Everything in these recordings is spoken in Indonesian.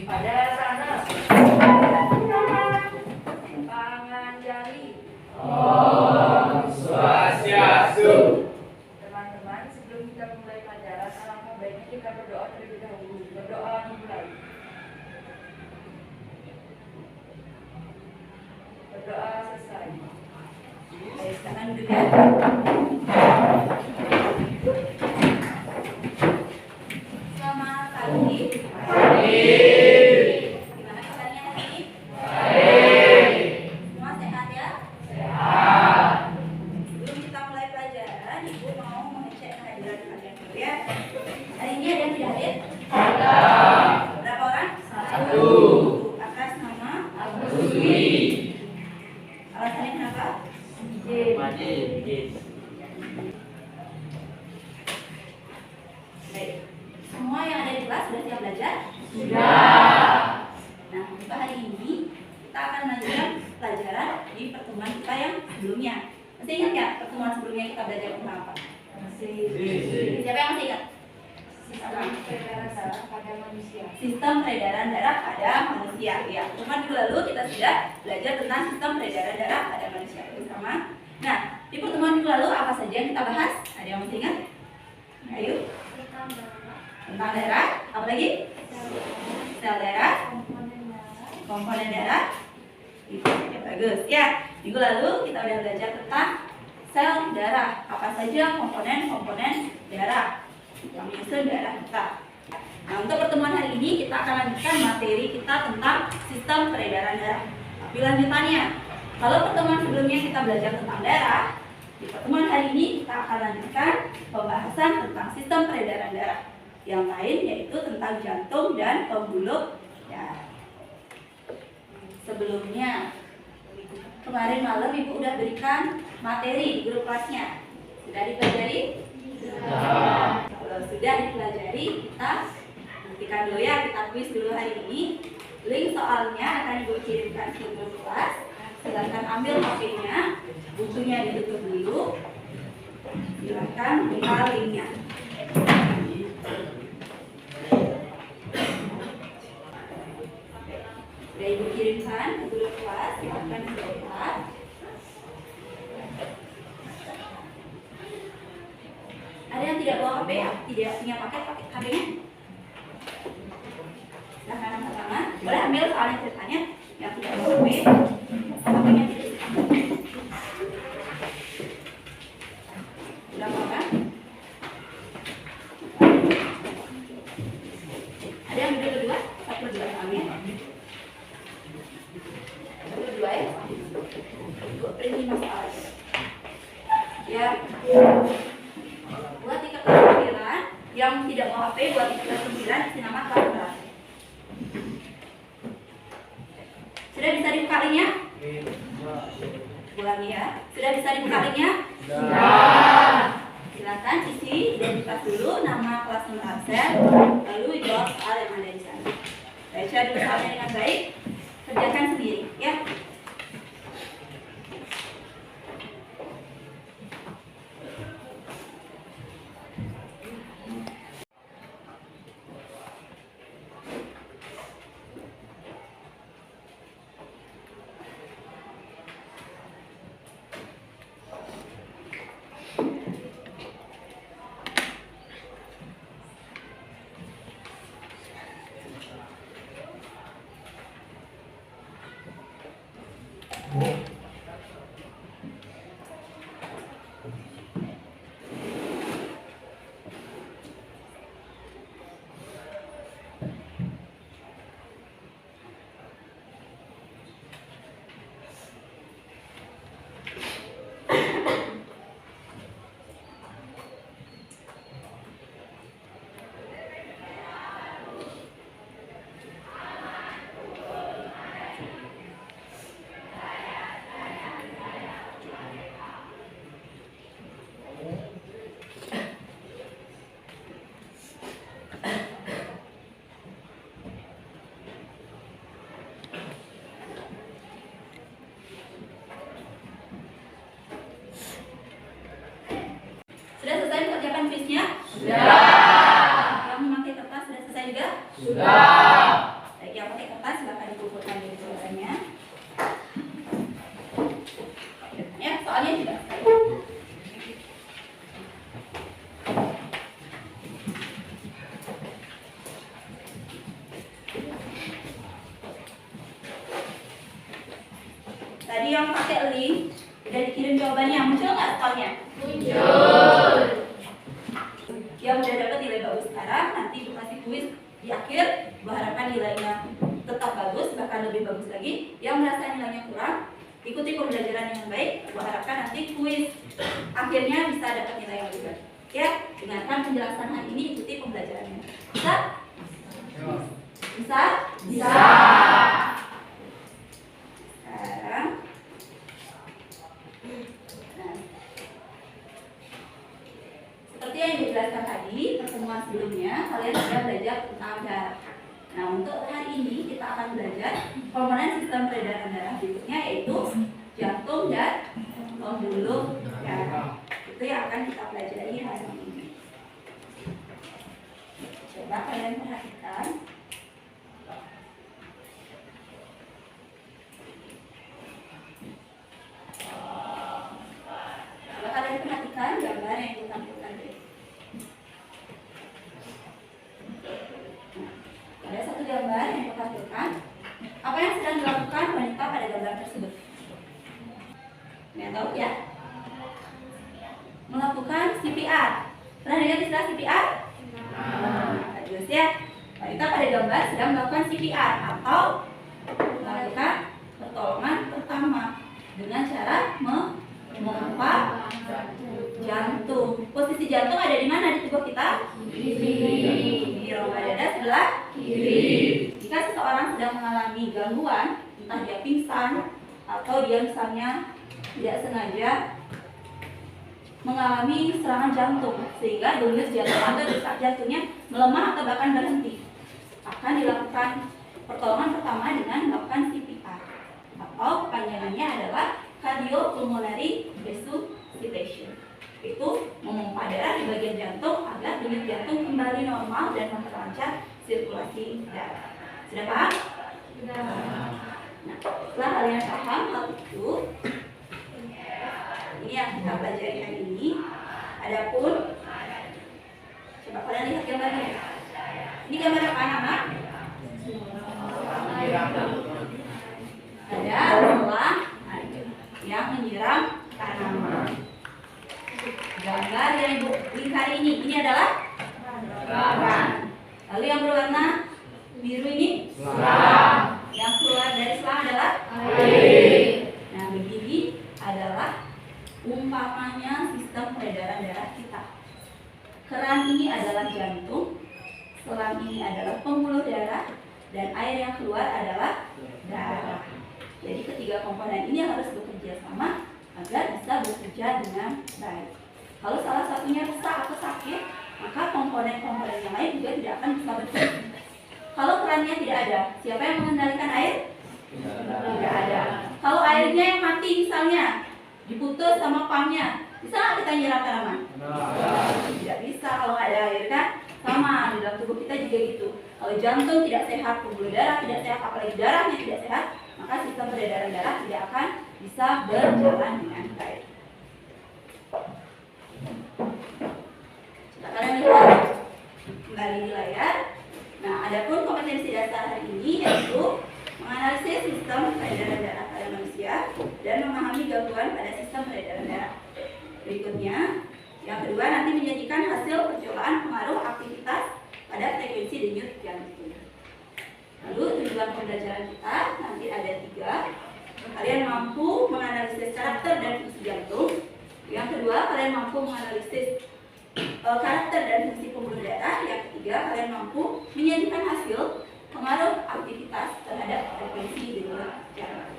Pada sana. Tangan jari. Om Swastiastu. Teman-teman, sebelum kita mulai pelajaran, alangkah baiknya kita berdoa terlebih dahulu. Berdoa dimulai. Berdoa selesai. Baik, sekarang duduk ya. Selamat pagi. Gimana kabarnya hari ini? Semua sehat ya? Sebelum kita mulai pelajaran, Ibu mau mengecek kehadiran kalian dulu ya. Hari ini ada yang tidak hadir? Berapa orang? 1. Atas nama Agus Dwi. alasannya kenapa? Baik. Semua yang ada di kelas sudah siap belajar? Sudah. Nah, untuk hari ini kita akan melanjutkan pelajaran di pertemuan kita yang sebelumnya. Masih ingat ya pertemuan sebelumnya kita belajar tentang apa? Siapa yang masih ingat? Sistem peredaran darah pada manusia. Sistem peredaran darah pada manusia. Ya, pertemuan minggu lalu kita sudah belajar tentang sistem peredaran darah pada manusia bersama. Nah, di pertemuan minggu lalu apa saja yang kita bahas? Ada yang masih ingat? Ayo. Tentang darah. Apa lagi? Sel darah, komponen darah. Itu ya, bagus ya. Minggu lalu kita udah belajar tentang sel darah. Apa saja komponen-komponen darah yang menyusun darah kita. Nah, untuk pertemuan hari ini kita akan lanjutkan materi kita tentang sistem peredaran darah. Tapi lanjutannya, kalau pertemuan sebelumnya kita belajar tentang darah, di pertemuan hari ini kita akan lanjutkan pembahasan tentang sistem peredaran darah. Yang lain yaitu tentang jantung dan pembuluh darah. Sebelumnya, kemarin malam Ibu udah berikan materi di grup kelasnya. Sudah dipelajari? Kalau sudah dipelajari, kita buktikan dulu ya, kita kuis dulu hari ini. Link soalnya akan Ibu kirimkan ke grup kelas. Silakan ambil HP-nya, bukunya ditutup dulu. Silakan buka linknya. Sudah Ibu kirimkan ke grup kelas, silakan dilihat. Ada yang tidak bawa HP ya? Tidak punya paket HP-nya? Silahkan angkat tangan. Boleh ambil soalnya ceritanya yang tidak bawa HP. HP-nya tidak. Sudah bawa kan? Ada yang duduk kedua? Satu dua tangannya. Satu dua ya. Print 5 soal. Ya. Buat di kertas 9 yang tidak mau HP, buat di kertas 9 isi nama kelas berapa. Sudah bisa dibuka linknya? Ulangi ya. Sudah bisa dibuka linknya? Sudah. Silakan isi identitas dulu, nama, kelas, nomor absen, lalu jawab soal yang ada di sana. Baca dulu soalnya dengan baik, kerjakan sendiri ya. Tadi yang pakai link udah dikirim jawabannya, muncul nggak skornya? Muncul. Yang udah dapat nilai bagus sekarang, nanti Ibu kasih kuis di akhir. Ibu harapkan nilainya tetap bagus, bahkan lebih bagus lagi. Yang merasa nilainya kurang, ikuti pembelajaran yang baik. Ibu harapkan nanti kuis akhirnya bisa dapat nilai yang lebih baik. Ya, dengarkan penjelasan hari ini, ikuti pembelajarannya. Bisa? Bisa? Bisa. Sekarang, nah, seperti yang dijelaskan tadi, pertemuan sebelumnya kalian sudah belajar tentang darah. Nah, untuk hari ini kita akan belajar komponen sistem peredaran darah berikutnya, yaitu jantung dan pembuluh darah. Itu yang akan kita pelajari hari ini. Coba kalian perhatikan. Coba kalian perhatikan gambar yang ditampilkan ini. Ada satu gambar yang ditampilkan. Apa yang sedang dilakukan wanita pada gambar tersebut? Yang tahu ya? Melakukan CPR. Pernah dengar istilah CPR? Bagus ya. Wanita pada gambar sedang melakukan CPR atau melakukan pertolongan pertama dengan cara memompa jantung. Posisi jantung ada di mana di tubuh kita? Di rongga dada sebelah kiri. Jika seseorang sedang mengalami gangguan, entah dia pingsan atau dia misalnya tidak sengaja mengalami serangan jantung sehingga denyut jantung atau detak jantungnya melemah atau bahkan berhenti, akan dilakukan pertolongan pertama dengan melakukan CPR atau kepanjangannya adalah cardiopulmonary resuscitation. Itu memompa darah di bagian jantung agar denyut jantung kembali normal dan memperlancar sirkulasi darah. Sudah paham? Sudah. Nah, setelah kalian paham hal itu, ini yang kita pelajari hari ini. Adapun, coba kalian lihat gambarnya. Ini gambar apa anak-anak? Ada selah yang menyiram tanaman. Gambar yang ibu lingkari ini adalah selang. Lalu yang berwarna biru ini Selang. yang keluar dari selang adalah Air. Nah, begini adalah umpamanya sistem peredaran darah kita. Keran ini adalah jantung, selang ini adalah pembuluh darah, dan air yang keluar adalah darah. Jadi ketiga komponen ini harus bekerja sama agar bisa bekerja dengan baik. Kalau salah satunya rusak atau sakit, maka komponen-komponen yang lain juga tidak akan bisa bekerja. Kalau kerannya tidak ada, siapa yang mengendalikan air? Tidak ada. Kalau airnya yang mati misalnya, diputus sama pumpnya, bisa nggak kita nyiram tanaman? Tidak bisa kalau nggak ada air kan? Sama di dalam tubuh kita juga gitu. Kalau jantung tidak sehat, pembuluh darah tidak sehat, apalagi darahnya tidak sehat, maka sistem peredaran darah tidak akan bisa berjalan dengan baik. Coba kalian lihat kembali di layar. Nah, adapun kompetensi dasar hari ini yaitu menganalisis sistem peredaran darah pada manusia dan memahami gangguan pada sistem peredaran darah. Berikutnya, yang kedua nanti menyajikan hasil percobaan pengaruh aktivitas pada frekuensi denyut jantung. Lalu tujuan pembelajaran kita nanti ada 3. Kalian mampu menganalisis karakter dan fungsi jantung. Yang kedua, kalian mampu menganalisis karakter dan fungsi pembuluh darah. Yang ketiga, kalian mampu menyajikan hasil pengaruh aktivitas terhadap frekuensi denyut jantung.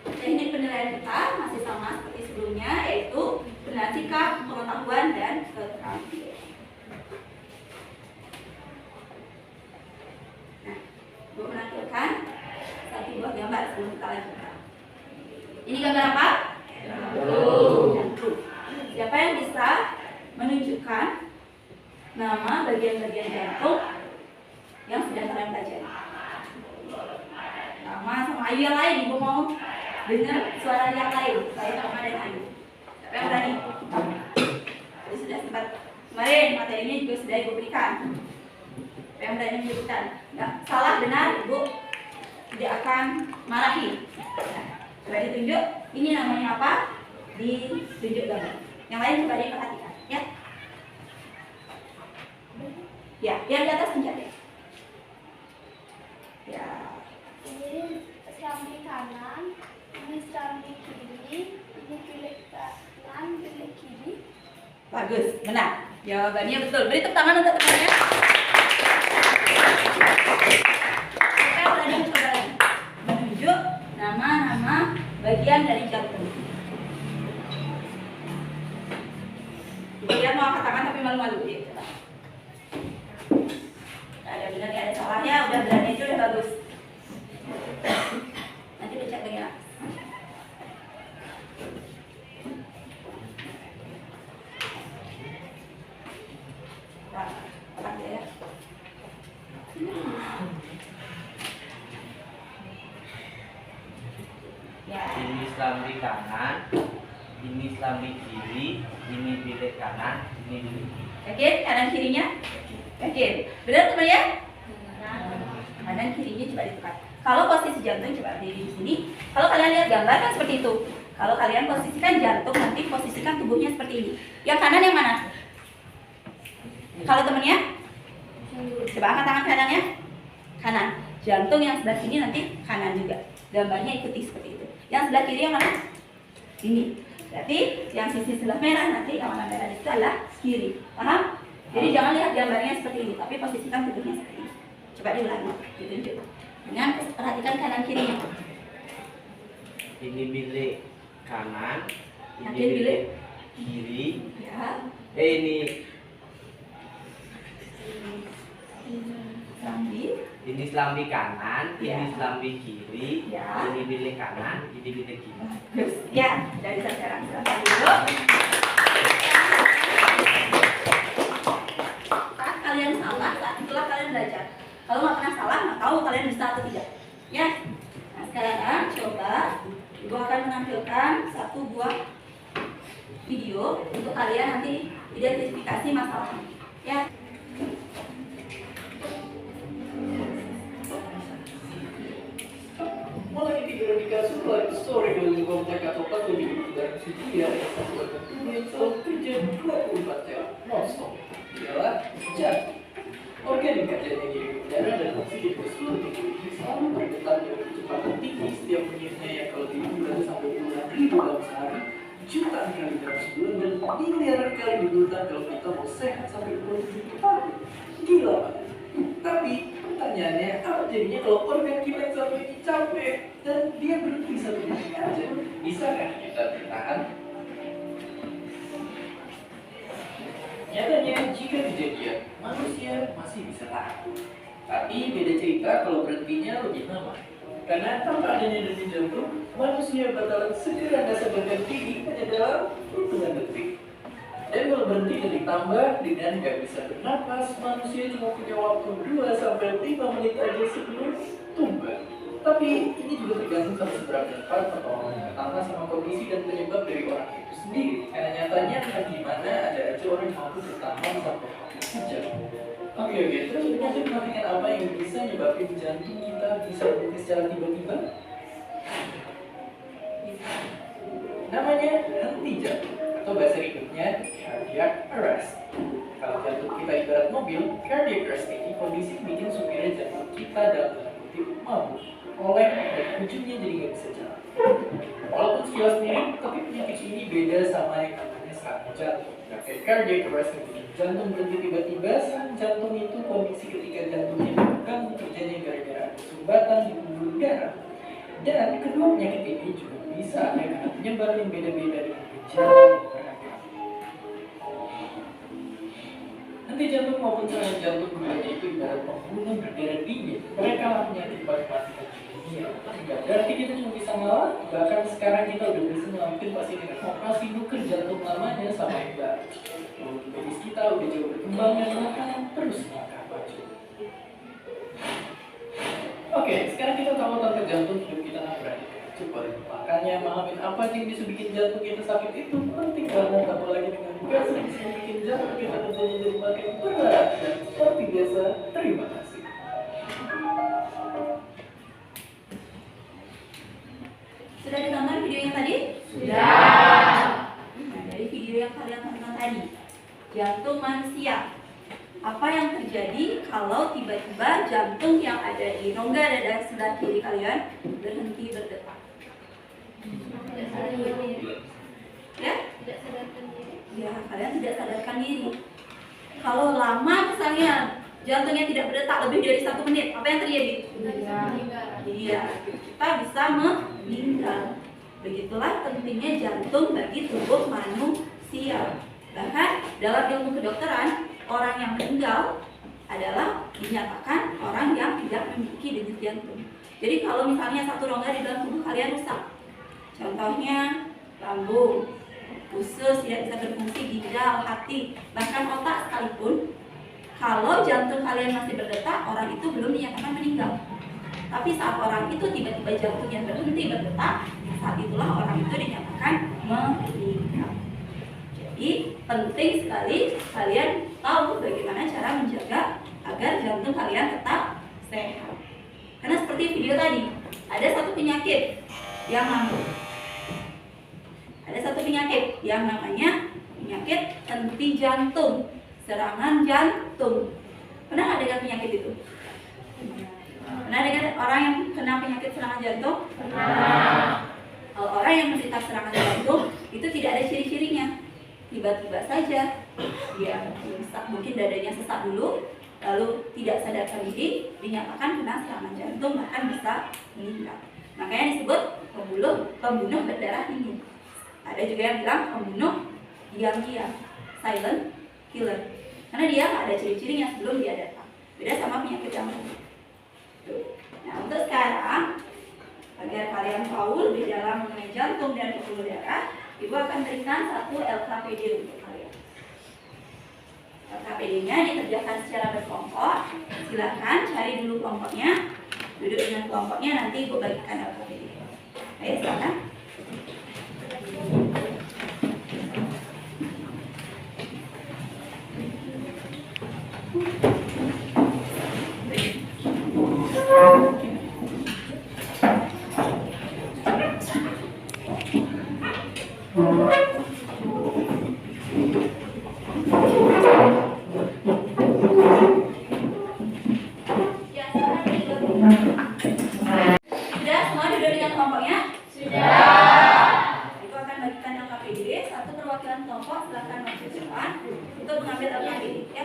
Teknik penilaian kita masih sama seperti sebelumnya, yaitu penilaian sikap, pengetahuan, dan keterampilan. Nah, Ibu menampilkan satu buah gambar sebelum kita lanjutkan. Ini gambar apa? Jantung. Siapa yang bisa menunjukkan nama bagian-bagian jantung yang sedang kalian pelajari? Sama Ayu yang lain, Ibu mau dengar suara yang lain. Saya Tama dan Ayu. Siapa yang berani? Jadi sudah sempat kemarin materinya juga sudah Ibu berikan. Siapa yang berani menyebutkan? Nggak salah, benar Ibu tidak akan marahi. Nah, coba ditunjuk, ini namanya apa? Ditunjuk gambar. Yang lain coba diperhatikan, ya. Ya, yang di atas pencet ya. Ya. Ini serambi kanan, ini serambi kiri, ini pilih kanan, pilih kiri. Bagus, benar. Jawabannya betul. Beri tepuk tangan untuk temannya. Oke, udah coba lagi. Menunjuk nama-nama bagian dari jantung. Dia mau angkat tangan tapi malu-malu ya. Coba. Nggak ada benar, nggak ada salahnya. Udah berani aja udah bagus. Nanti dicek lagi lah. Ini selambi kanan, ini selambi kiri, ini bilik kanan, ini bilik kiri. Yakin kanan kirinya? Yakin? Benar teman ya? Kanan kirinya coba ditekan. Kalau posisi jantung coba berdiri di sini. Kalau kalian lihat gambar kan seperti itu. Kalau kalian posisikan jantung, nanti posisikan tubuhnya seperti ini. Yang kanan yang mana? Kalau temennya? Coba angkat tangan kanannya. Kanan. Jantung yang sebelah sini nanti kanan juga. Gambarnya ikuti seperti itu. Yang sebelah kiri yang mana? Ini. Berarti yang sisi sebelah merah nanti yang warna merah itu adalah kiri. Paham? Jadi jangan lihat gambarnya seperti ini, tapi posisikan tubuhnya seperti ini. Coba diulangi, ditunjuk. Dengan perhatikan kanan kirinya. Ini bilik kanan, ini Yakin bilik? bilik kiri. Ya. Ini Serambi. ini selambi kanan, Ya. ini selambi kiri, Ya. ini bilik kanan, ini bilik kiri. Bagus. Ya, dari sekarang silakan dulu. Saat kalian salah, saat itulah kalian belajar. Kalau nggak pernah salah, nggak tahu kalian bisa atau tidak. Ya. Nah, sekarang coba Ibu akan menampilkan satu buah video untuk kalian nanti identifikasi masalahnya. Ya. Mulai tidur di kasur lagi sore keliling komplek atau pas lebih dulu dari situ ya satu dunia selalu kerja 24 jam non-stop ialah jantung. Organ yang kerjanya di udara dan oksigen ke seluruh tubuh ini selalu bergetar dengan kecepatan tinggi setiap menitnya yang kalau dibulan sampai puluhan ribu dalam sehari, jutaan kali dalam sebulan dan miliaran kali di bulan kalau kita mau sehat sampai 27 tahun. Gila banget. Tapi pertanyaannya, apa jadinya kalau organ kita yang satu ini capek dan dia berhenti satu detik aja? Bisakah kita bertahan? Nyatanya, jika kejadian, manusia masih bisa tahan. Tapi beda cerita kalau berhentinya lebih lama. Karena tanpa adanya denyut jantung, manusia bakalan segera nggak sadarkan diri hanya dalam hitungan detik. Dan kalau berhenti dan ditambah dengan nggak bisa bernapas, manusia cuma punya waktu 2-5 menit aja sebelum tumbang. Tapi ini juga tergantung sama seberapa cepat pertolongan pertama sama kondisi dan penyebab dari orang itu sendiri. Karena nyatanya entah gimana ada aja orang yang mampu bertahan sampai sejam. Oke, terus penyakit mematikan apa yang bisa nyebabin jantung kita bisa berhenti secara tiba-tiba? Namanya henti jantung, atau bahasa Inggrisnya cardiac arrest. Kalau jantung kita ibarat mobil, cardiac arrest ini kondisi bikin supirnya jantung kita dalam tanda kutip mabuk, oleh dan ujungnya jadi nggak bisa jalan. Walaupun sekilas mirip, tapi penyakit ini beda sama yang namanya serangan jantung. Nah, kayak cardiac arrest yang bikin jantung berhenti tiba-tiba, serangan jantung itu kondisi ketika jantungnya bukan terjadi gara-gara ada sumbatan di pembuluh darah. Dan kedua penyakit ini juga bisa ada karena penyebar yang beda-beda dengan gejala yang beragam. Nanti jantung maupun serangan jantung keduanya itu ibarat pembunuh berdarah dingin. Mereka lah penyakit paling matikan di dunia. Tidak berarti kita cuma bisa ngalah, bahkan sekarang kita udah bisa ngelakuin pasti dengan operasi nuker jantung lamanya sama yang baru. Lalu medis kita udah jauh berkembang dan makanan terus melangkah maju. Oke, sekarang kita tahu tentang jantung hidup kita berani. Coba makanya mahamin apa sih yang bisa bikin jantung kita sakit itu penting banget, apalagi dengan gas yang bisa bikin jantung kita kerjanya jadi makin berat. Dan seperti biasa, terima kasih. tubuh manusia. Apa yang terjadi kalau tiba-tiba jantung yang ada di rongga dada sebelah kiri kalian berhenti berdetak? Ya? Ya, kalian tidak sadarkan diri. Kalau lama misalnya jantungnya tidak berdetak lebih dari 1 menit, apa yang terjadi? Iya, kita bisa meninggal. Begitulah pentingnya jantung bagi tubuh manusia. Bahkan dalam ilmu kedokteran, orang yang meninggal adalah dinyatakan orang yang tidak memiliki denyut jantung. Jadi kalau misalnya satu rongga di dalam tubuh kalian rusak, contohnya lambung, usus tidak bisa berfungsi, ginjal, hati, bahkan otak sekalipun, kalau jantung kalian masih berdetak, orang itu belum dinyatakan meninggal. Tapi saat orang itu tiba-tiba jantungnya berhenti berdetak, saat itulah orang itu dinyatakan meninggal. Jadi penting sekali kalian tahu bagaimana cara menjaga agar jantung kalian tetap sehat. Karena seperti video tadi, ada satu penyakit yang namanya penyakit henti jantung, serangan jantung. Pernah nggak dengar penyakit itu? Pernah dengar orang yang kena penyakit serangan jantung? Pernah. Kalau orang yang menderita serangan jantung itu tidak ada ciri-cirinya. Tiba-tiba saja dia mungkin dadanya sesak dulu, lalu tidak sadarkan diri, dinyatakan kena serangan jantung, bahkan bisa meninggal. Makanya disebut pembunuh berdarah dingin. Ada juga yang bilang pembunuh diam-diam, silent killer, karena dia nggak ada ciri-cirinya sebelum dia datang. Beda sama penyakit yang lain. Nah, untuk sekarang agar kalian tahu lebih dalam mengenai jantung dan pembuluh darah, Ibu akan berikan satu LKPD untuk kalian. LKPD-nya dikerjakan secara berkelompok. Silakan cari dulu kelompoknya, duduk dengan kelompoknya, nanti Ibu bagikan LKPD. Ayo silakan. Sudah semua duduk dengan kelompoknya? Sudah. Ibu akan bagikan LKPD, satu perwakilan kelompok silakan maju ke depan untuk mengambil LKPD, ya.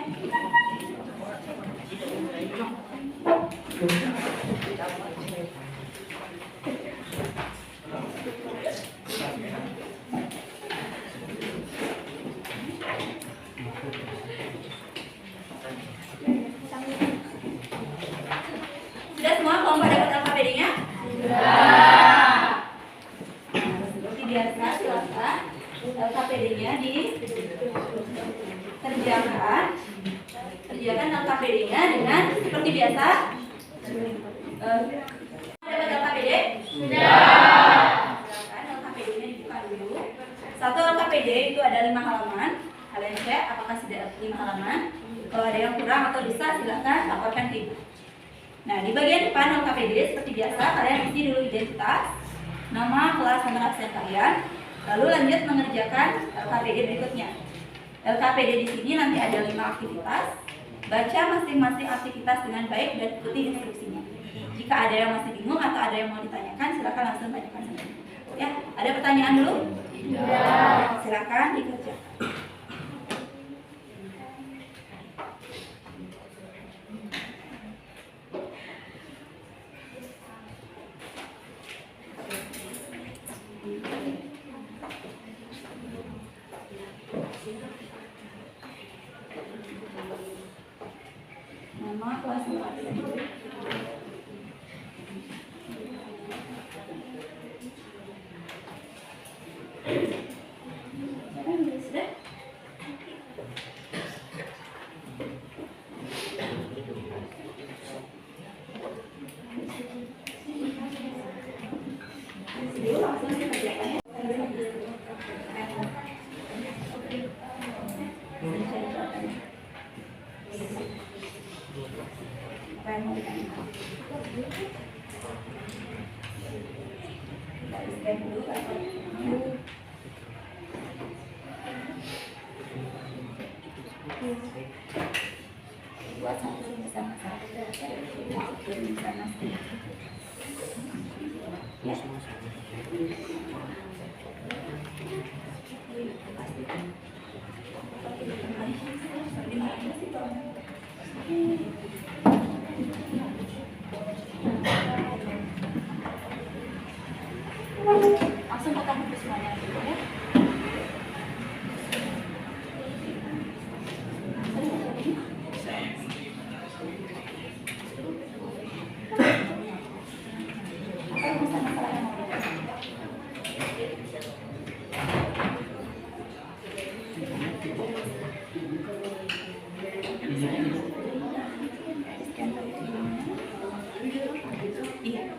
Sudah semua kelompok dapat LKPD-nya? Sudah. Seperti biasa, silakan LKPD-nya dikerjakan. Kerjakan LKPD-nya dengan seperti biasa. Dapat LKPD? Sudah. Silakan LKPD-nya dibuka dulu. Satu LKPD itu ada 5 halaman. Kalian cek apakah sudah 5 halaman. Kalau ada yang kurang atau bisa, silakan laporkan ke Ibu. Nah, di bagian depan LKPD seperti biasa, kalian isi dulu identitas, nama, kelas, nomor absen kalian, lalu lanjut mengerjakan LKPD berikutnya. LKPD di sini nanti ada 5 aktivitas. Baca masing-masing aktivitas dengan baik dan ikuti instruksinya. Jika ada yang masih bingung atau ada yang mau ditanyakan, silakan langsung tanyakan saja. Ya, ada pertanyaan dulu? Ya. Silakan dikerjakan. Nama, kelas, nomor absen. Sudah? Yuk, langsung dikerjakan ya. Apa yang mau ditanyakan? Kita isi dulu kan? Buat satu sama-sama. Sama-sama. Ya. Langsung potong ke semuanya dulu ya. Iya.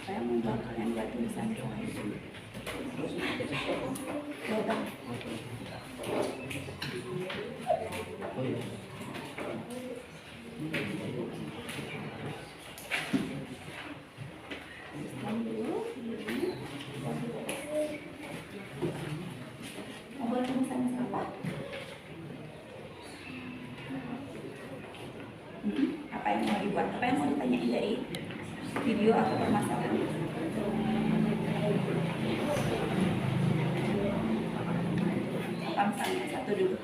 Saya membuat kalian buat tulisan saya. Coba. Mau buat tulisan siapa? Apa yang mau dibuat? Apa yang mau ditanyain dari video atau permasalahan? Apa misalnya satu dulu?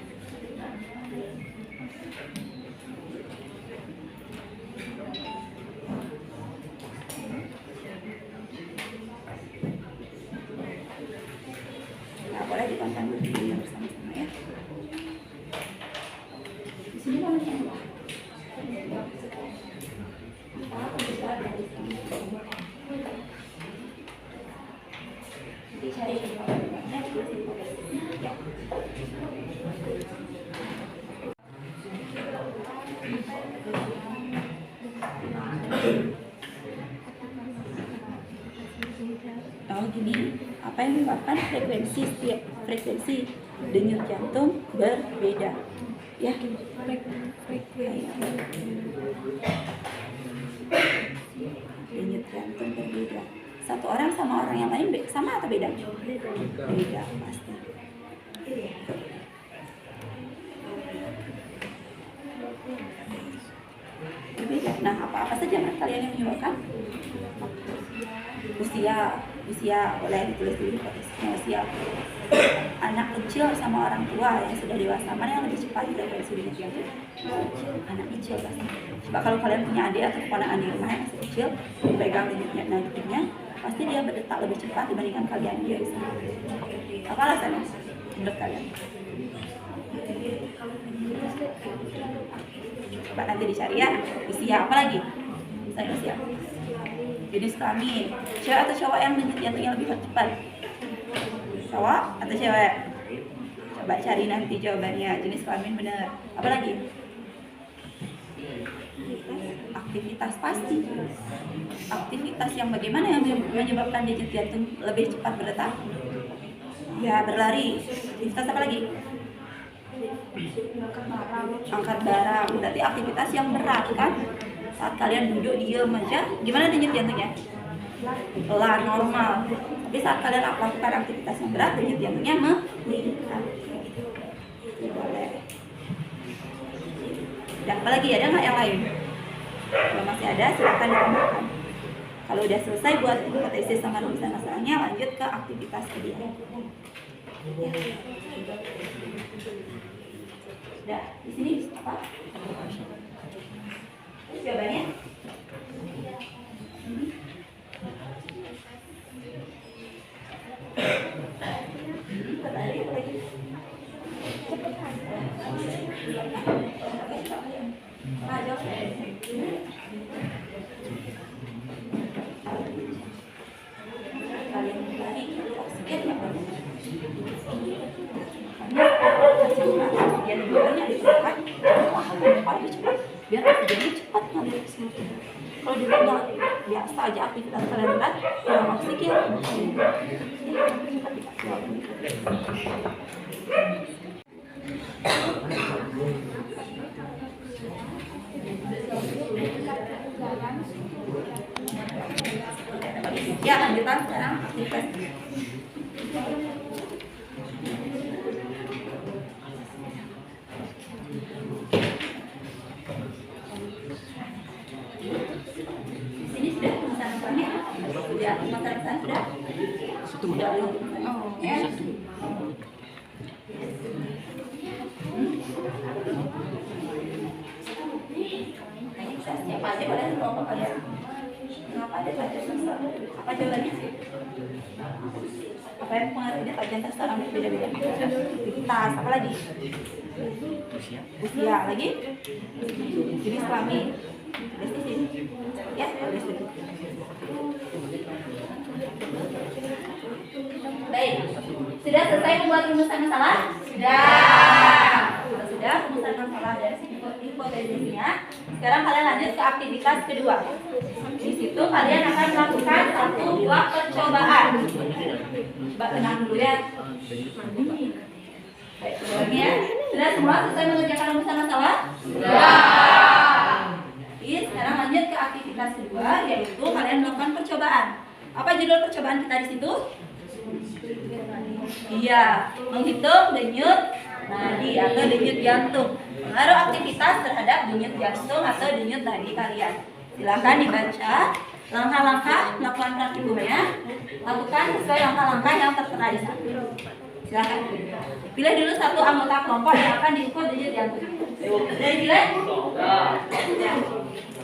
Nah, boleh ditonton dulu video bersama-sama ya. Di sini namanya apa? Jadi cari jawabannya di sini. Ya. Oh gini, apa yang menyebabkan frekuensi denyut jantung berbeda? Ya, denyut jantung berbeda. Satu orang sama orang yang lain sama atau beda? Beda pasti. Berbeda. Nah, apa saja kalian yang menyebabkan? Usia boleh ditulis dulu usia. Anak kecil sama orang tua yang sudah dewasa, mana yang lebih cepat frekuensi denyut jantung? Anak kecil pasti. Coba kalau kalian punya adik atau keponakan di rumah yang masih kecil, dipegang denyut jantungnya, pasti dia berdetak lebih cepat dibandingkan kalian dia bisa. Apa alasannya menurut kalian? Coba nanti dicari ya. Usia apa lagi? Misalnya usia. Jenis kelamin, cewek atau cowok yang denyut jantungnya lebih cepat? Cowok atau cewek? Coba cari nanti jawabannya. Jenis kelamin benar. Apa lagi? Aktivitas pasti. Aktivitas yang bagaimana yang menyebabkan denyut jantung lebih cepat berdetak? Ya berlari. Aktivitas apa lagi? Angkat barang. Berarti aktivitas yang berat kan? Saat kalian duduk diam aja, gimana denyut jantungnya? Pelan, normal. Tapi saat kalian lakukan aktivitas yang berat, denyut jantungnya meningkat. Boleh. Dan apa lagi? Ada nggak yang lain? Kalau masih ada, silakan ditambahkan. Kalau udah selesai buat hipotesis sama rumusan masalahnya, lanjut ke aktivitas kedua. Ya. Udah, di sini apa? Jawabannya? Biar oksigennya cepat ngalir ke semua. Kalau di rumah biasa aja aktivitas kalian berat, kurang oksigen. Ya, lanjutkan sekarang aktivitas. Di sini sudah rumusan masalahnya? Sudah, rumusan masalah sudah? Sudah. Oh, ya. Siapa aja boleh kelompok kalian? Kenapa ada pelajaran sastra? Apa jawabannya? Apa yang pengertiannya pelajaran sastra kamu beda-beda? Aktivitas, apa lagi? Usia lagi? Jenis kelamin. Destinasi. Ya, destinasi. Baik, sudah selesai membuat rumusan masalah? Sudah. Sudah rumusan masalah dari hipotesisnya. Sekarang kalian lanjut ke aktivitas kedua. Di situ kalian akan melakukan 1 buah percobaan. Mbak tenang dulu ya. Baik, ulangi ya. Sudah semua selesai mengerjakan rumusan masalah? Sudah. Oke, sekarang lanjut ke aktivitas kedua, yaitu kalian melakukan percobaan. Apa judul percobaan kita di situ? Iya, menghitung denyut nadi atau denyut jantung. Pengaruh aktivitas terhadap denyut jantung atau denyut nadi kalian. Silakan dibaca langkah-langkah melakukan praktikumnya. Lakukan sesuai langkah-langkah yang tertera di sana. Silakan. Pilih dulu satu anggota kelompok yang akan diukur denyut jantung. Dari pilih? Ya.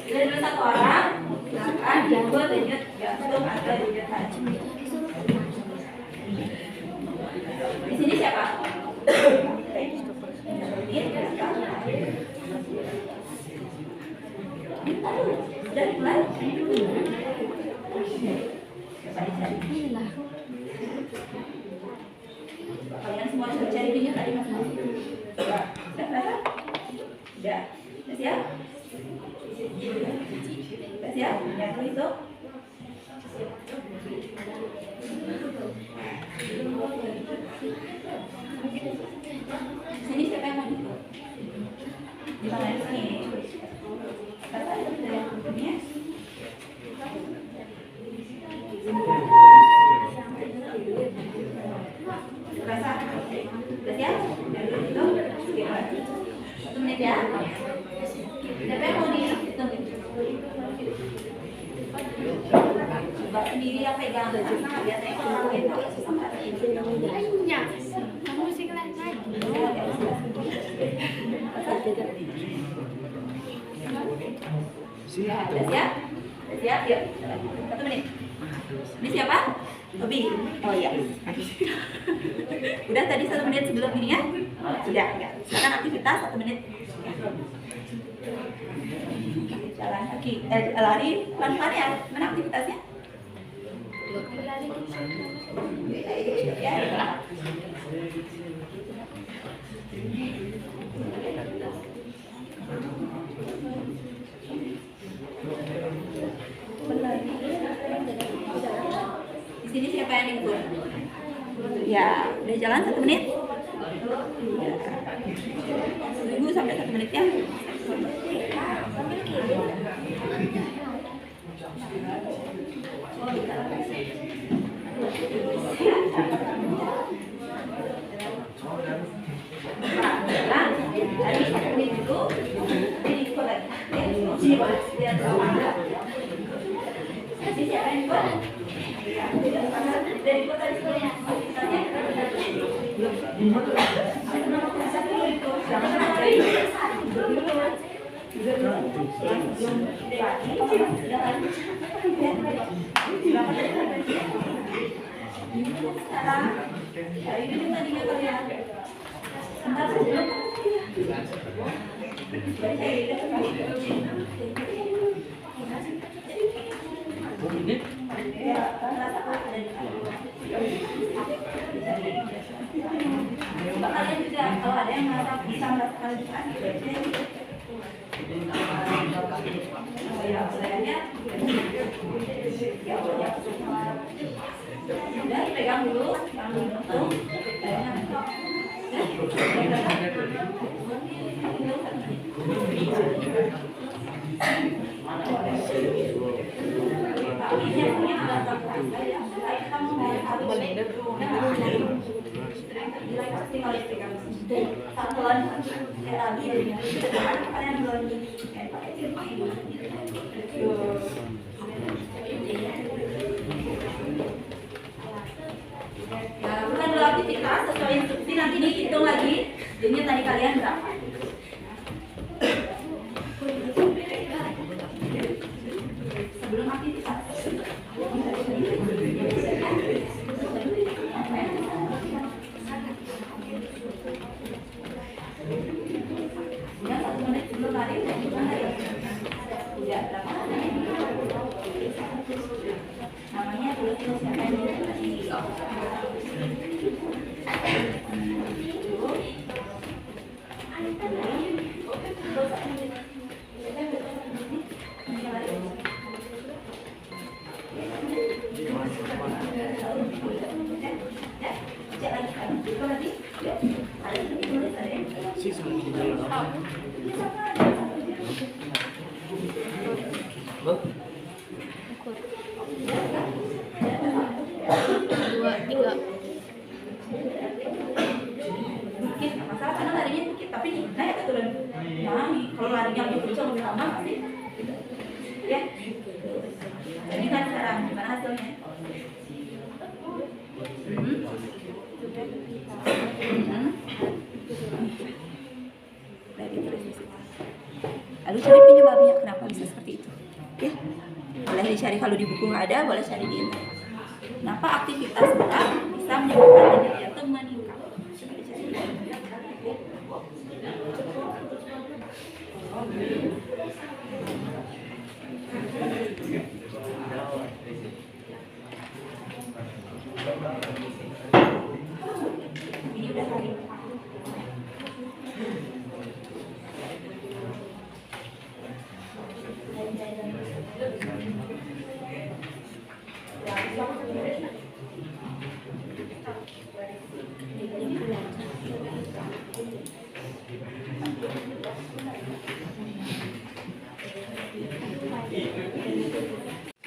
Pilih dulu satu orang. Silakan diukur denyut jantung atau denyut nadi. Di sini siapa? Sudah mulai? Kalian semua sudah cari video tadi masing-masing? Sudah berapa? Sudah. Sudah siap? Sudah siap? Yang itu? Sini siapa yang mau ikut? Di mana sini? Kata ini. Rasa? Sudah siap? Itu? 1 menit ya? Siapa yang mau dihitung? Coba sendiri yang pegang sama biasanya kalau kita susah. Kamu sih kelas lagi. Ya, udah siap? Udah siap? Yuk, 1 menit. Ini siapa? Obi. Oh iya. Udah tadi 1 menit sebelum ini ya? Sudah, ya. Silakan aktivitas 1 menit. Jalan kaki, lari pelan-pelan ya. Mana aktivitasnya? Ya. Di sini siapa yang ikut? Ya, udah jalan 1 menit. Tunggu sampai 1 menit ya. Kalian juga kalau ada yang merasa bisa merasakan udah pegang dulu yang dibentuk. Tapi biasanya agak terasa ya. Kayak kita mau halus. Pasti kalau pegang satuan kayak tadi ya. Kalian belum kayak pakai Nah, bukan dulu aktivitas sesuai instruksi nanti dihitung lagi. Jadinya tadi kalian berapa? Sebelum aktivitas. Ya, 1 menit sebelum lari gimana ya? Udah berapa? Namanya tulis siapa yang tadi. Masalah karena larinya dikit, tapi naik atau turun? Nah, kalau larinya lebih kencang lebih lama pasti. Ya. Ini kan sekarang gimana hasilnya? Lalu cari penyebabnya kenapa bisa seperti itu. Ya. Boleh dicari kalau di buku nggak ada, boleh cari di internet. Kenapa aktivitas berat bisa menyebabkan daya jantung meningkat? Coba dicari. Ini udah hari.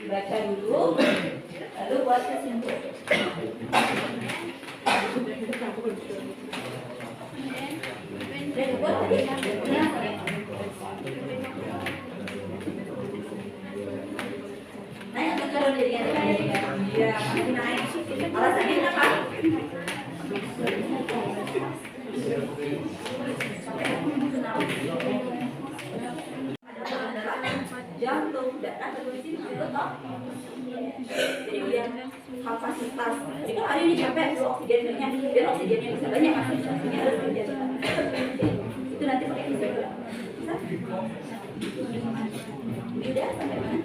Baca dulu, lalu buat kesimpulan. Dan buat tadi, naik atau turun jadinya? Iya, masih naik. Alasannya kenapa? Jantung, darah, terus toh. Jadi dia kapasitas. Jadi kan ada yang capek oksigennya, biar oksigennya bisa banyak, oksigennya harus kerja cepat. Itu nanti pakai bisa. Ini udah sampai mana?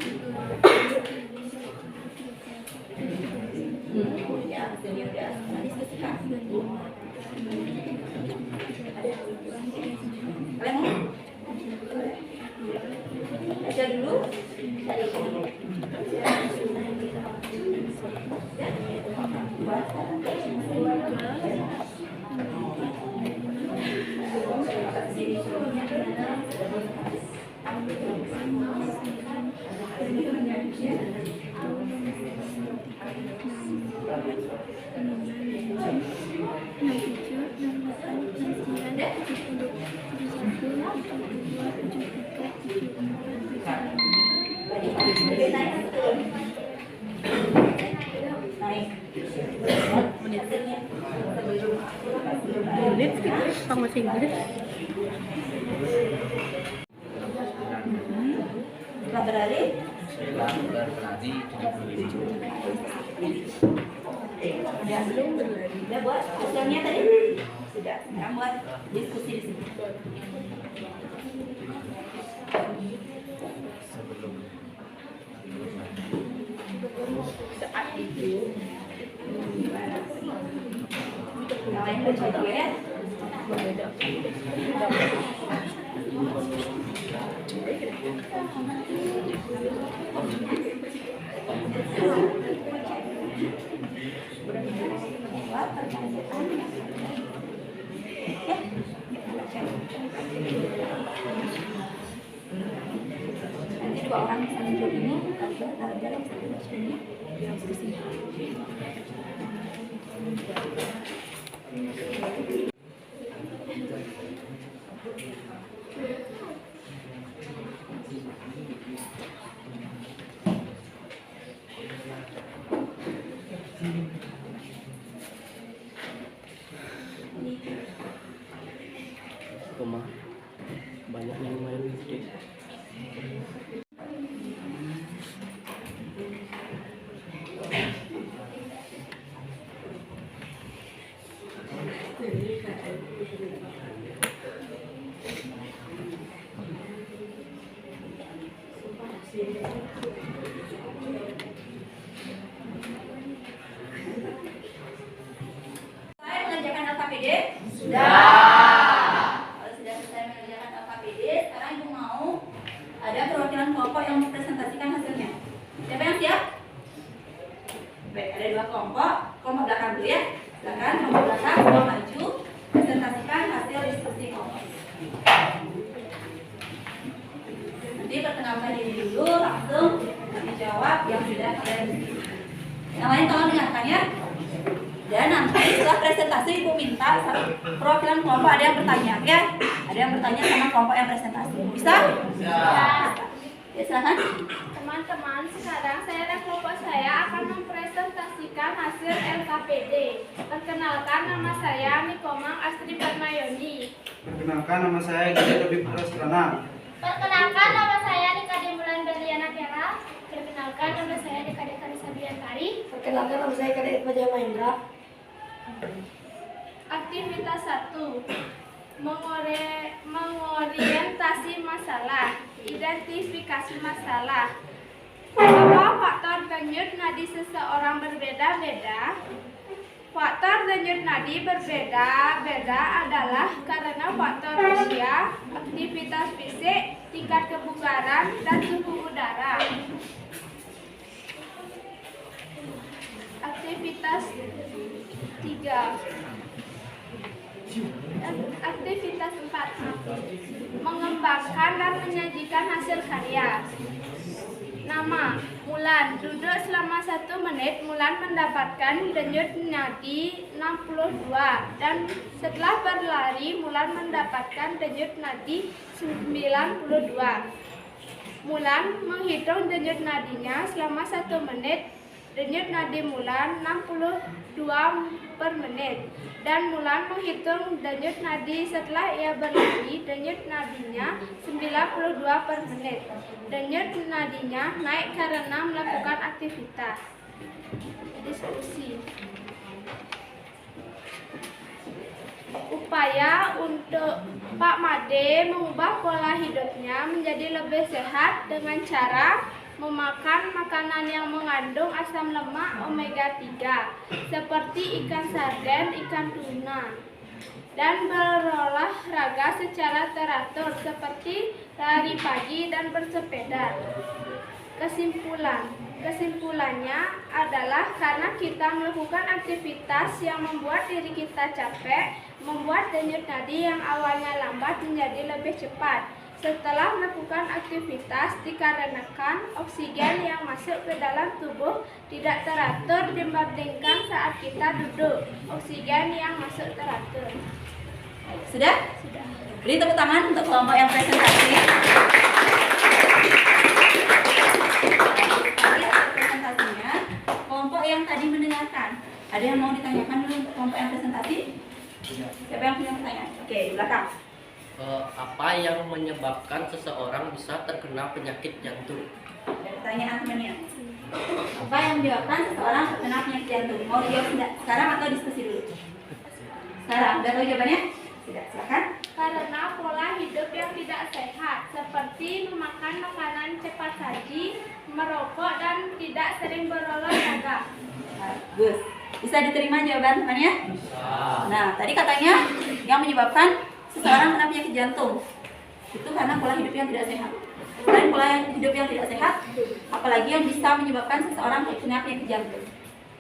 Ya, hasilnya udah. Nanti diskusikan. Kalian mau? Baca dulu. Inggris kita masih Inggris. Setelah berlari udah belum berlari. Udah buat hasilnya tadi? Sudah. Sekarang buat diskusi di sini. Saat itu yang lain baca dulu ya. Nanti 2 orang bisa duduk ini. banyak yang main gede. Saya mengerjakan LKPD? Sudah. Kalau sudah selesai mengerjakan LKPD, sekarang Ibu mau ada perwakilan kelompok yang mempresentasikan hasilnya. Siapa yang siap? Baik, ada 2 kelompok. Kelompok belakang dulu ya. Silakan kelompok belakang, kelompok maju, presentasikan hasil diskusi kelompok. Nanti perkenalkan diri dulu, langsung dijawab yang sudah kalian isi. Yang lain tolong dengarkan ya. Dan nanti setelah presentasi Ibu minta perwakilan kelompok ada yang bertanya ya. Ada yang bertanya sama kelompok yang presentasi. Bisa? Bisa. Ya silakan. Teman-teman, sekarang saya dan kelompok saya akan mempresentasikan hasil LKPD. Perkenalkan, nama saya Nikomang Astri Fatmayoni. Perkenalkan, nama saya Gede Lebih Prastrana. Perkenalkan, nama saya Nikade Mulan Berliana Kera. Perkenalkan, nama saya Nikade Karisa Biantari. Perkenalkan, nama saya Kadek Fajar Mahendra. Aktivitas 1. Mengorientasi masalah. Identifikasi masalah. Apa faktor denyut nadi seseorang berbeda-beda? Faktor denyut nadi berbeda-beda adalah karena faktor usia, aktivitas fisik, tingkat kebugaran, dan suhu udara. Aktivitas 3. Aktivitas 4. Mengembangkan dan menyajikan hasil karya. Nama, Mulan. Duduk selama 1 menit, Mulan mendapatkan denyut nadi 62. Dan setelah berlari, Mulan mendapatkan denyut nadi 92. Mulan menghitung denyut nadinya selama 1 menit. Denyut nadi Mulan 62 per menit. Dan Mulan menghitung denyut nadi setelah ia berlari. Denyut nadinya 92 per menit. Denyut nadinya naik karena melakukan aktivitas. Diskusi. Upaya untuk Pak Made mengubah pola hidupnya menjadi lebih sehat dengan cara memakan makanan yang mengandung asam lemak omega 3 seperti ikan sarden, ikan tuna, dan berolahraga secara teratur seperti lari pagi dan bersepeda. Kesimpulannya adalah karena kita melakukan aktivitas yang membuat diri kita capek, membuat denyut nadi yang awalnya lambat menjadi lebih cepat. Setelah melakukan aktivitas dikarenakan oksigen yang masuk ke dalam tubuh tidak teratur dibandingkan saat kita duduk. Oksigen yang masuk teratur. Sudah? Sudah. Beri tepuk tangan untuk kelompok yang presentasi. Presentasinya, kelompok yang tadi mendengarkan. Ada yang mau ditanyakan dulu untuk kelompok yang presentasi? Siapa yang punya pertanyaan? Oke, di belakang. Apa yang menyebabkan seseorang bisa terkena penyakit jantung? Pertanyaan temannya. Apa yang menyebabkan seseorang terkena penyakit jantung? Mau dijawab sekarang atau diskusi dulu? Sekarang, udah tahu jawabannya? Sudah, silakan. Karena pola hidup yang tidak sehat, seperti memakan makanan cepat saji, merokok, dan tidak sering berolahraga. Bagus. Bisa diterima jawaban temannya? Nah, tadi katanya yang menyebabkan seseorang kena penyakit jantung itu karena pola hidup yang tidak sehat. Selain pola hidup yang tidak sehat, apalagi yang bisa menyebabkan seseorang kena penyakit jantung?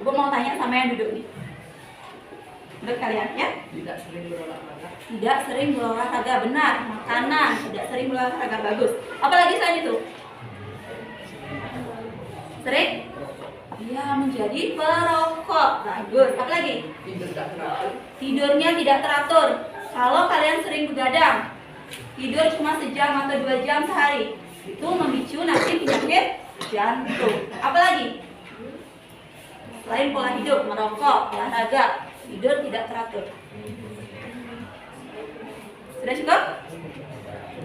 Ibu mau tanya sama yang duduk nih. Menurut kalian ya? Tidak sering berolahraga. Tidak sering berolahraga, benar. Makanan, tidak sering berolahraga, bagus. Apalagi selain itu? Sering? Iya, menjadi perokok. Bagus. Apa lagi? Tidurnya tidak teratur. Kalau kalian sering begadang, tidur cuma sejam atau 2 jam sehari, itu memicu nanti penyakit jantung. Apa lagi? Selain pola hidup, merokok, olahraga, tidur tidak teratur. Sudah cukup?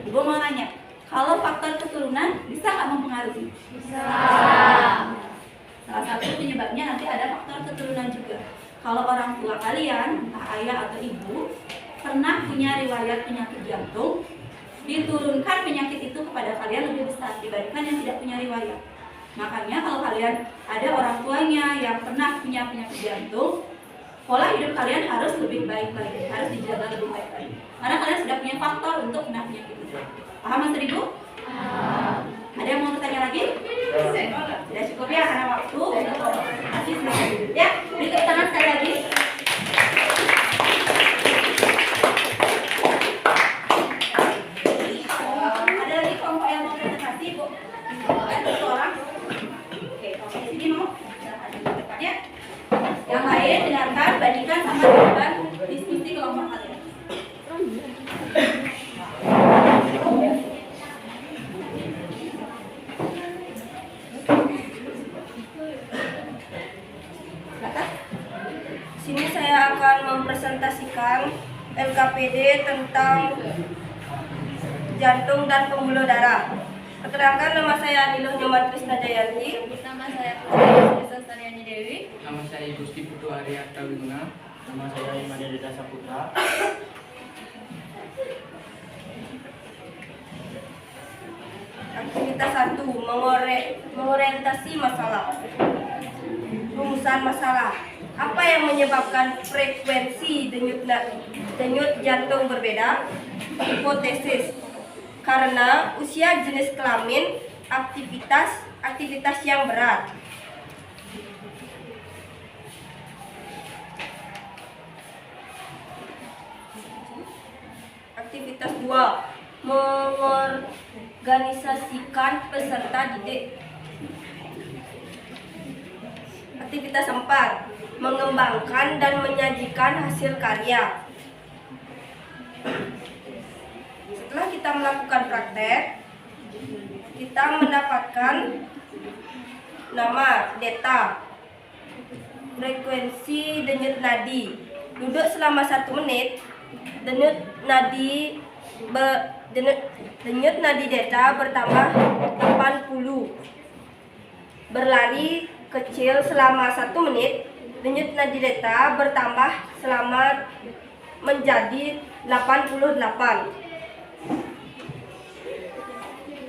Ibu mau nanya, kalau faktor keturunan bisa nggak mempengaruhi? Bisa. Salah satu penyebabnya nanti ada faktor keturunan juga. Kalau orang tua kalian, entah ayah atau ibu, pernah punya riwayat penyakit jantung, diturunkan penyakit itu kepada kalian lebih besar dibandingkan yang tidak punya riwayat. Makanya kalau kalian ada orang tuanya yang pernah punya penyakit jantung, pola hidup kalian harus lebih baik lagi, harus dijaga lebih baik lagi. Karena kalian sudah punya faktor untuk kena penyakit itu. Paham Mas Ibu? Ada yang mau bertanya lagi? Sudah cukup ya, karena waktu masih sedikit ya. Beri tepuk tangan sekali lagi. Ada lagi kelompok yang mau presentasi, Bu? Satu orang. Oke, kelompok di sini mau? Ya. Yang lain dengarkan, bandingkan sama jawaban diskusi kelompok kalian. Sini saya akan mempresentasikan LKPD tentang jantung dan pembuluh darah. Perkenalkan, nama saya Niluh Nyoman Krisna Jayanti. Nama saya Putri Sastariani Dewi. Nama saya Gusti Putu Arya Kawinguna. Nama saya Imade Deda Saputra. Aktivitas 1, mengorientasi masalah. Rumusan masalah. Apa yang menyebabkan frekuensi denyut jantung berbeda? Hipotesis. Karena usia, jenis kelamin, aktivitas yang berat. Aktivitas 2, mengorganisasikan peserta didik. Aktivitas 4, mengembangkan dan menyajikan hasil karya. Setelah kita melakukan praktek, kita mendapatkan nama data frekuensi denyut nadi. Duduk selama 1 menit, denyut nadi data bertambah 80. Berlari kecil selama 1 menit, denyut nadi data bertambah menjadi 88.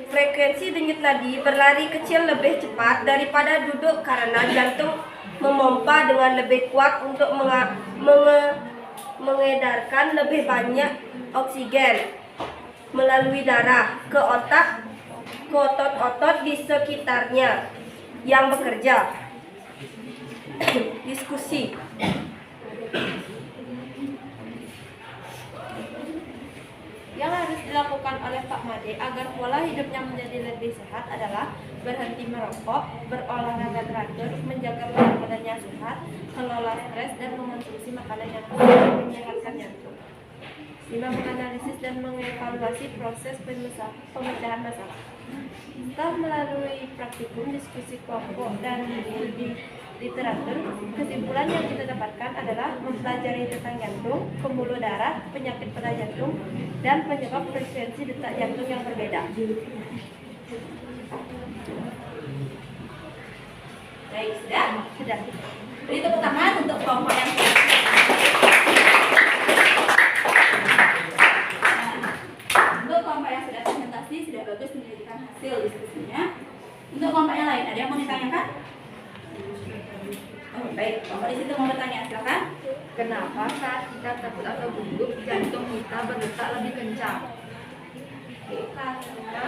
Frekuensi denyut nadi berlari kecil lebih cepat daripada duduk karena jantung memompa dengan lebih kuat untuk mengedarkan lebih banyak oksigen melalui darah ke otak, ke otot-otot di sekitarnya yang bekerja. Diskusi. Yang harus dilakukan oleh Pak Made agar pola hidupnya menjadi lebih sehat adalah berhenti merokok, berolahraga teratur, menjaga berat badannya sehat, kelola stres, dan mengonsumsi makanan yang sehat menyehatkan jantung. 5. Menganalisis dan mengevaluasi proses pemecahan masalah. Setelah melalui praktikum, diskusi kelompok, dan studi literatur, kesimpulan yang kita dapatkan adalah mempelajari tentang jantung, pembuluh darah, penyakit pada jantung, dan penyebab frekuensi detak jantung yang berbeda. Baik, sudah? Sudah. Beri tepuk tangan untuk kelompok yang sudah. Untuk kelompok yang sudah presentasi, sudah bagus menjadikan hasil diskusinya. Untuk kelompok yang lain, ada yang mau ditanyakan? Oh, baik, kelompok di situ mau bertanya, silakan. Kenapa saat kita takut atau gugup, jantung kita berdetak lebih kencang? Karena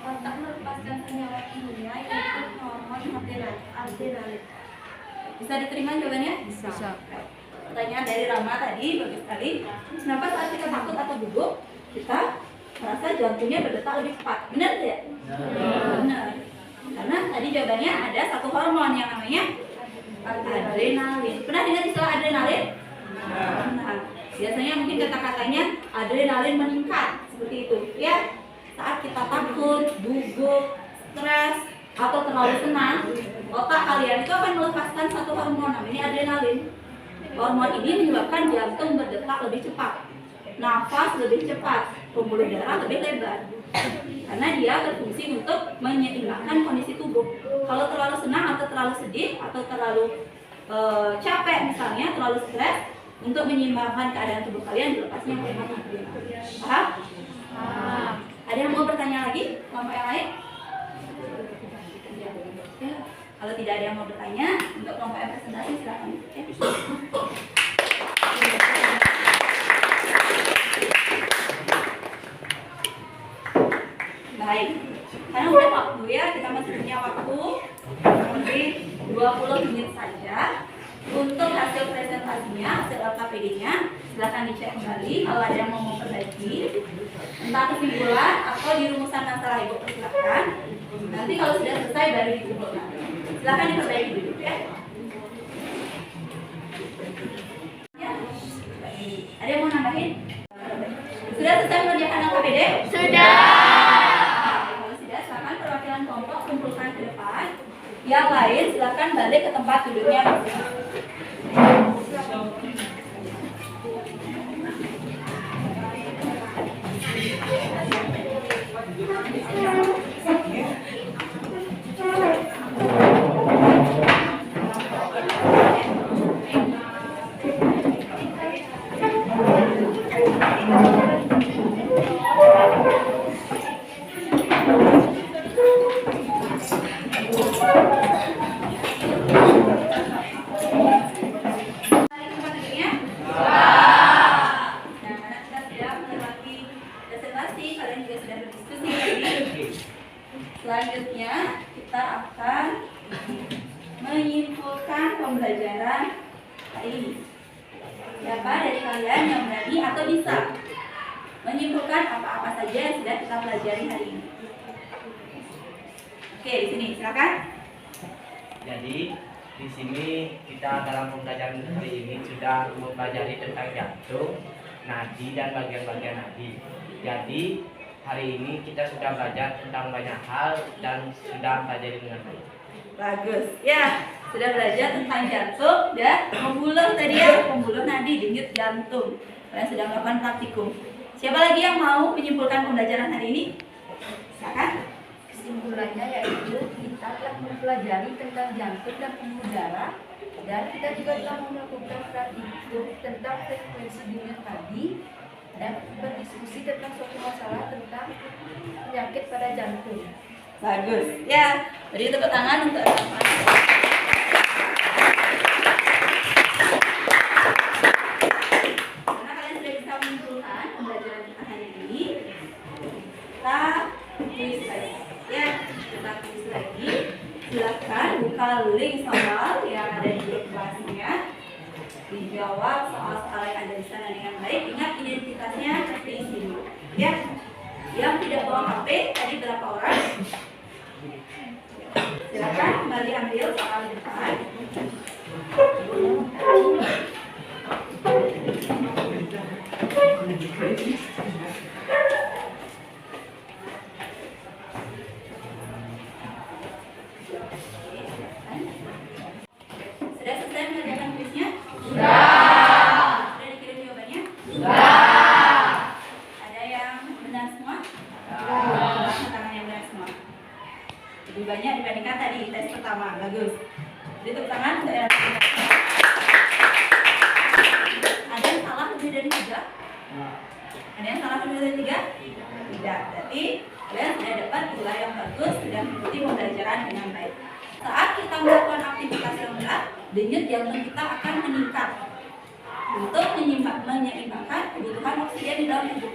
otak melepaskan senyawa kimia yaitu hormon adrenalin. Bisa diterima jawabannya? Bisa. Pertanyaan dari Rama tadi bagus sekali. Kenapa saat kita takut atau gugup, kita merasa jantungnya berdetak lebih cepat? Benar tidak? Benar. Karena tadi jawabannya ada satu hormon yang namanya adrenalin. Pernah dengar istilah adrenalin? Nah, biasanya mungkin kata-katanya adrenalin meningkat seperti itu ya. Saat kita takut, gugup, stres, atau terlalu senang, otak kalian itu akan melepaskan satu hormon namanya adrenalin. Hormon ini menyebabkan jantung berdetak lebih cepat, nafas lebih cepat, pembuluh darah lebih lebar. Karena dia berfungsi untuk menyeimbangkan kondisi tubuh. Kalau terlalu senang atau terlalu sedih atau terlalu capek misalnya, terlalu stres, untuk menyeimbangkan keadaan tubuh kalian dilepasnya hormon adrenalin. Paham? Ada yang mau bertanya lagi? Kelompok yang lain? Ya. Kalau tidak ada yang mau bertanya, untuk kelompok yang presentasi silakan. Ya. Baik, karena udah waktu ya, kita masih punya waktu lebih 20 menit saja untuk hasil presentasinya, hasil LKPD-nya. Silahkan dicek kembali kalau ada yang mau memperbaiki, entah kesimpulan atau di rumusan masalah ibu persilakan. Nanti kalau sudah selesai baru dikumpulkan. Silahkan diperbaiki dulu ya. Ya. Ada yang mau nambahin? Sudah selesai mengerjakan LKPD? Sudah. Kalau sudah, silakan perwakilan kelompok kumpulkan ke depan. Yang lain silakan balik ke tempat duduknya masing-masing. Selanjutnya kita akan menyimpulkan pembelajaran hari ini. Siapa dari kalian yang berani atau bisa menyimpulkan apa-apa saja yang sudah kita pelajari hari ini? Oke, di sini silakan. Jadi di sini kita dalam pembelajaran hari ini sudah mempelajari tentang jantung, nadi dan bagian-bagian nadi. Jadi hari ini kita sudah belajar tentang banyak hal dan sudah pelajari dengan baik. Bagus, ya sudah belajar tentang jantung dan pembuluh tadi ya, pembuluh nadi, denyut jantung. Kalian sudah melakukan praktikum. Siapa lagi yang mau menyimpulkan pembelajaran hari ini? Silakan. Kesimpulannya yaitu kita telah mempelajari tentang jantung dan pembuluh darah, dan kita juga telah melakukan praktikum tentang frekuensi denyut nadi dan berdiskusi tentang suatu masalah tentang penyakit pada jantung. Bagus, ya. Beri tepuk tangan untuk karena kalian sudah bisa menyimpulkan pembelajaran kita hari ini. Kita tulis lagi, ya. Kita tulis lagi. Silakan buka link soal yang ada di kelasnya. Dijawab soal-soal yang ada di sana dengan baik. Ingat identitasnya seperti ini, ya. Yang tidak bawa HP tadi berapa orang? Silakan kembali ambil soal di depan. Sudah selesai mengerjakan kuisnya? Sudah. Sudah dikirim jawabannya? Sudah. Ada yang benar semua? Sudah. Tangan yang benar semua. Lebih banyak dibandingkan tadi tes pertama. Bagus. Jadi tepuk tangan untuk yang ada yang salah lebih dari 3? Ada yang salah lebih dari 3? Tidak. Berarti kalian sudah dapat nilai yang bagus, sudah mengikuti pembelajaran dengan baik. Saat kita melakukan aktivitas yang berat, denyut jantung kita akan meningkat untuk menyeimbangkan kebutuhan oksigen di dalam tubuh.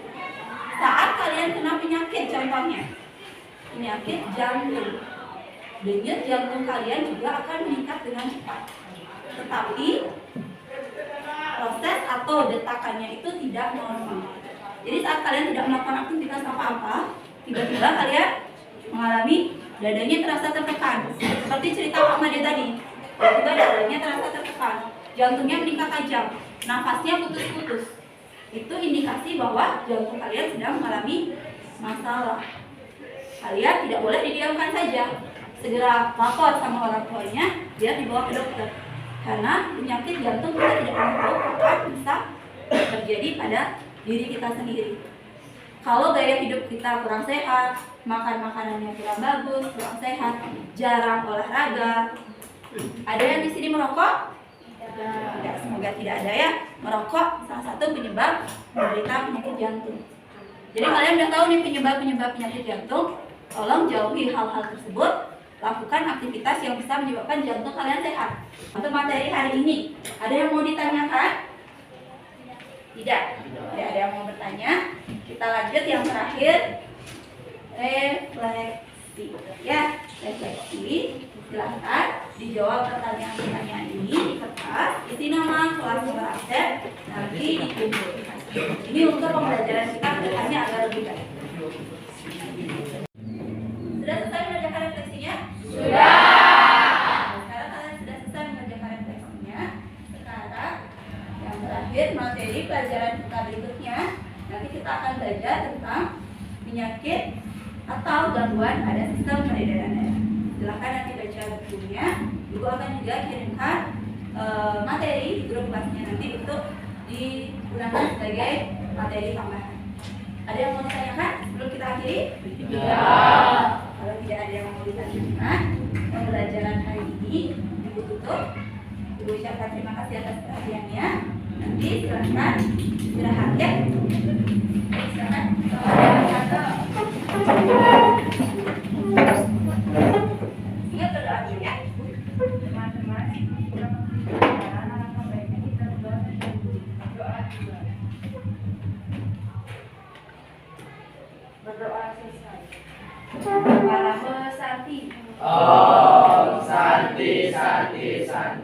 Saat kalian kena penyakit, contohnya penyakit jantung, denyut jantung kalian juga akan meningkat dengan cepat. Tetapi proses atau detakannya itu tidak normal. Jadi saat kalian tidak melakukan aktivitas apa-apa, tiba-tiba kalian mengalami dadanya terasa tertekan. Seperti cerita Pak Made tadi, tiba-tiba dadanya terasa tertekan, jantungnya meningkat tajam, nafasnya putus-putus. Itu indikasi bahwa jantung kalian sedang mengalami masalah. Kalian tidak boleh didiamkan saja, segera lapor sama orang tuanya biar dibawa ke dokter. Karena penyakit jantung kita tidak pernah tahu kapan bisa terjadi pada diri kita sendiri. Kalau gaya hidup kita kurang sehat, makan makanannya kurang bagus, kurang sehat, jarang olahraga. Ada yang di sini merokok? Tidak, semoga tidak ada ya. Merokok salah satu penyebab menderita penyakit jantung. Jadi kalian udah tahu nih penyebab penyakit jantung. Tolong jauhi hal-hal tersebut. Lakukan aktivitas yang bisa menyebabkan jantung kalian sehat. Untuk materi hari ini, ada yang mau ditanyakan? Tidak. Tidak ada yang mau bertanya. Kita lanjut yang terakhir, refleksi. Ya, refleksi. Silahkan dijawab pertanyaan-pertanyaan ini di kertas, isi nama, kelas berabsen, nanti dikumpul. Ini untuk pembelajaran kita kedepannya agar lebih baik. Sudah selesai mengerjakan refleksinya? Sudah. Sekarang kalian sudah selesai mengerjakan refleksinya. Sekarang yang terakhir materi pelajaran kita berikutnya. Nanti kita akan belajar tentang penyakit atau gangguan pada sistem peredaran darah. Silahkan nanti baca bukunya. Ibu akan juga kirimkan materi di grup kelasnya nanti untuk digunakan sebagai materi tambahan. Ada yang mau ditanyakan sebelum kita akhiri? Tidak. Kalau tidak ada yang mau ditanyakan, pembelajaran hari ini Ibu tutup. Ibu ucapkan terima kasih atas perhatiannya. Nanti silahkan istirahat ya. Silahkan. Ingat berdoa dulu ya. Teman-teman, baiknya kita berdoa dulu. Berdoa selesai. Para Santi. Om Santi Santi Santi.